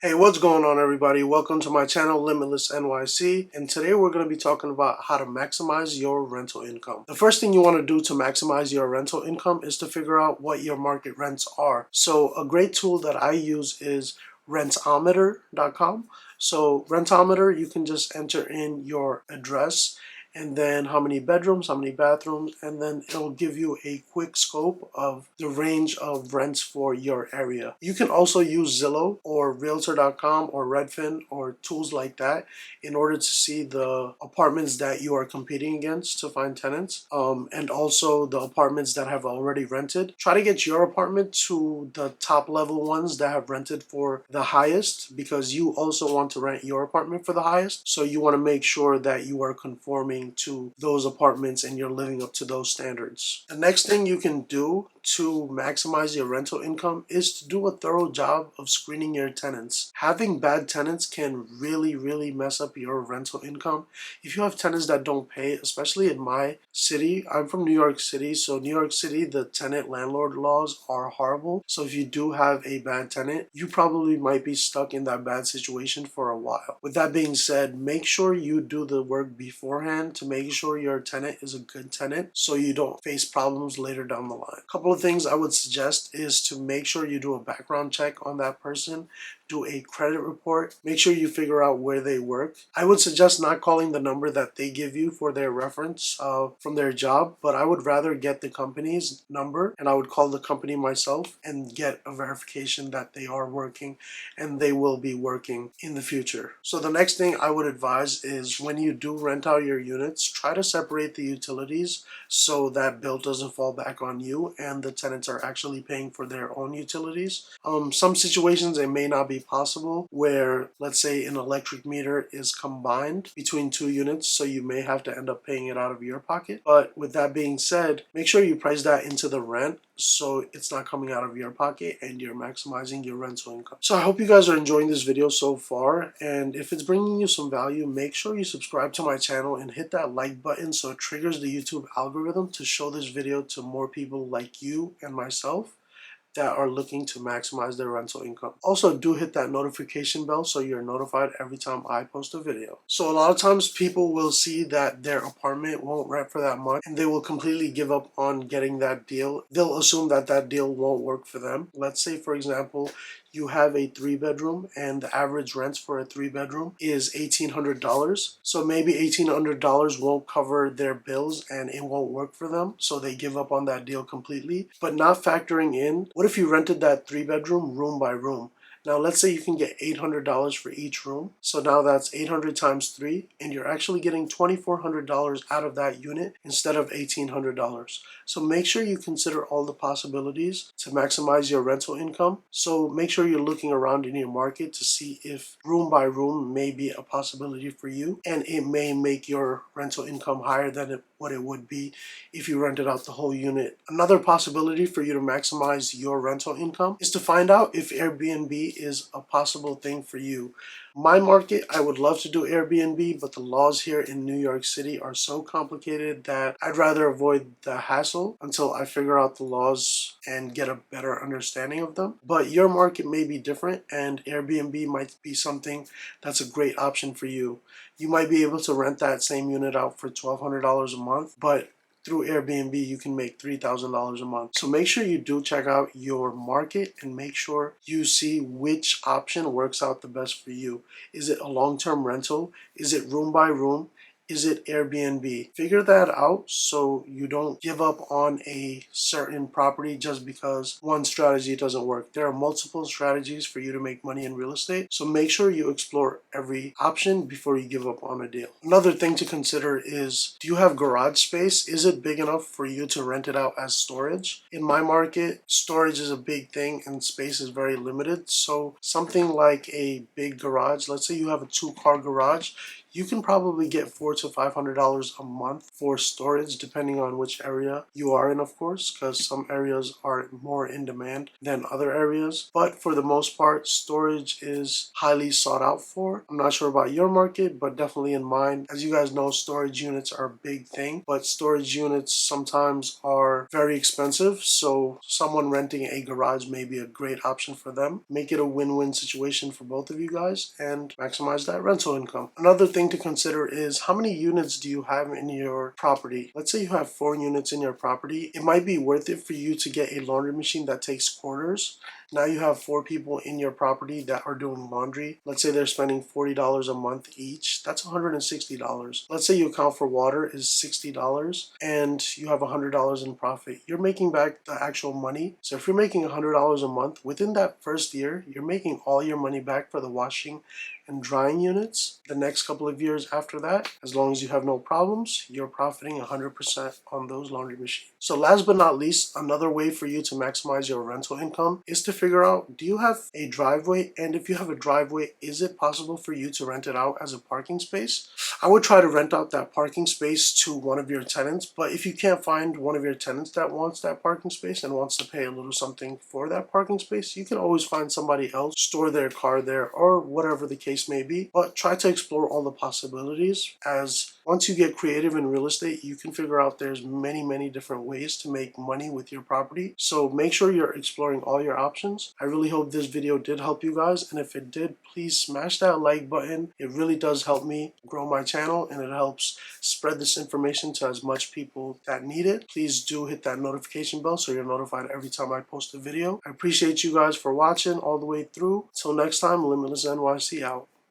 Hey, what's going on, everybody? Welcome to my channel, Limitless NYC, and today we're going to be talking about how to maximize your rental income. The first thing you want to do to maximize your rental income is to figure out what your market rents are. So a great tool that I use is rentometer.com. So rentometer, you can just enter in your address and then how many bedrooms, how many bathrooms, and then it'll give you a quick scope of the range of rents for your area. You can also use Zillow or Realtor.com or Redfin or tools like that in order to see the apartments that you are competing against to find tenants, and also the apartments that have already rented. Try to get your apartment to the top level ones that have rented for the highest, because you also want to rent your apartment for the highest. So you want to make sure that you are conforming to those apartments and you're living up to those standards. The next thing you can do to maximize your rental income is to do a thorough job of screening your tenants. Having bad tenants can really mess up your rental income. If you have tenants that don't pay, especially in my city, I'm from New York City, so New York City, the tenant landlord laws are horrible. So if you do have a bad tenant, you probably might be stuck in that bad situation for a while. With that being said, make sure you do the work beforehand to make sure your tenant is a good tenant so you don't face problems later down the line. A couple of things I would suggest is to make sure you do a background check on that person, do a credit report, make sure you figure out where they work. I would suggest not calling the number that they give you for their reference from their job, but I would rather get the company's number and I would call the company myself and get a verification that they are working and they will be working in the future. So the next thing I would advise is when you do rent out your units, try to separate the utilities so that bill doesn't fall back on you and the tenants are actually paying for their own utilities. Some situations it may not be possible where, let's say, an electric meter is combined between two units, so you may have to end up paying it out of your pocket. But with that being said, make sure you price that into the rent so it's not coming out of your pocket and you're maximizing your rental income. So I hope you guys are enjoying this video so far, and if it's bringing you some value, make sure you subscribe to my channel and hit that like button so it triggers the YouTube algorithm to show this video to more people like you and myself that are looking to maximize their rental income. Also, do hit that notification bell so you're notified every time I post a video. So a lot of times people will see that their apartment won't rent for that much and they will completely give up on getting that deal. They'll assume that that deal won't work for them. Let's say, for example, you have a 3-bedroom and the average rent for a 3-bedroom is $1,800. So maybe $1,800 won't cover their bills and it won't work for them. So they give up on that deal completely. But not factoring in, what if you rented that 3-bedroom room by room? Now, let's say you can get $800 for each room. So now that's 800 times 3, and you're actually getting $2,400 out of that unit instead of $1,800. So make sure you consider all the possibilities to maximize your rental income. So make sure you're looking around in your market to see if room by room may be a possibility for you, and it may make your rental income higher than what it would be if you rented out the whole unit. Another possibility for you to maximize your rental income is to find out if Airbnb is a possible thing for you. My market, I would love to do Airbnb, but the laws here in New York City are so complicated that I'd rather avoid the hassle until I figure out the laws and get a better understanding of them. But your market may be different, and Airbnb might be something that's a great option for you. You might be able to rent that same unit out for $1,200 a month, but through Airbnb, you can make $3,000 a month. So make sure you do check out your market and make sure you see which option works out the best for you. Is it a long-term rental? Is it room by room? Is it Airbnb? Figure that out so you don't give up on a certain property just because one strategy doesn't work. There are multiple strategies for you to make money in real estate, so make sure you explore every option before you give up on a deal. Another thing to consider is, do you have garage space? Is it big enough for you to rent it out as storage? In my market, storage is a big thing and space is very limited, so something like a big garage, let's say you have a 2-car garage, you can probably get $400 to $500 a month for storage, depending on which area you are in, of course, because some areas are more in demand than other areas. But for the most part, storage is highly sought out for. I'm not sure about your market, but definitely in mine. As you guys know, storage units are a big thing, but storage units sometimes are very expensive. So someone renting a garage may be a great option for them. Make it a win-win situation for both of you guys and maximize that rental income. Another thing to consider is how many units do you have in your property? Let's say you have 4 units in your property. It might be worth it for you to get a laundry machine that takes quarters. Now you have 4 people in your property that are doing laundry. Let's say they're spending $40 a month each. That's $160. Let's say you account for water is $60 and you have $100 in profit. You're making back the actual money. So if you're making $100 a month, within that first year, you're making all your money back for the washing and drying units. The next couple of years after that, as long as you have no problems, you're profiting 100% on those laundry machines. So last but not least, another way for you to maximize your rental income is to figure out, do you have a driveway? And if you have a driveway, is it possible for you to rent it out as a parking space? I would try to rent out that parking space to one of your tenants, but if you can't find one of your tenants that wants that parking space and wants to pay a little something for that parking space, you can always find somebody else, store their car there, or whatever the case may be. But try to explore all the possibilities, as once you get creative in real estate, you can figure out there's many different ways to make money with your property. So make sure you're exploring all your options. I really hope this video did help you guys, and if it did, please smash that like button. It really does help me grow my channel, and it helps spread this information to as much people that need it. Please do hit that notification bell so you're notified every time I post a video. I appreciate you guys for watching all the way through. Till next time, Limitless NYC out.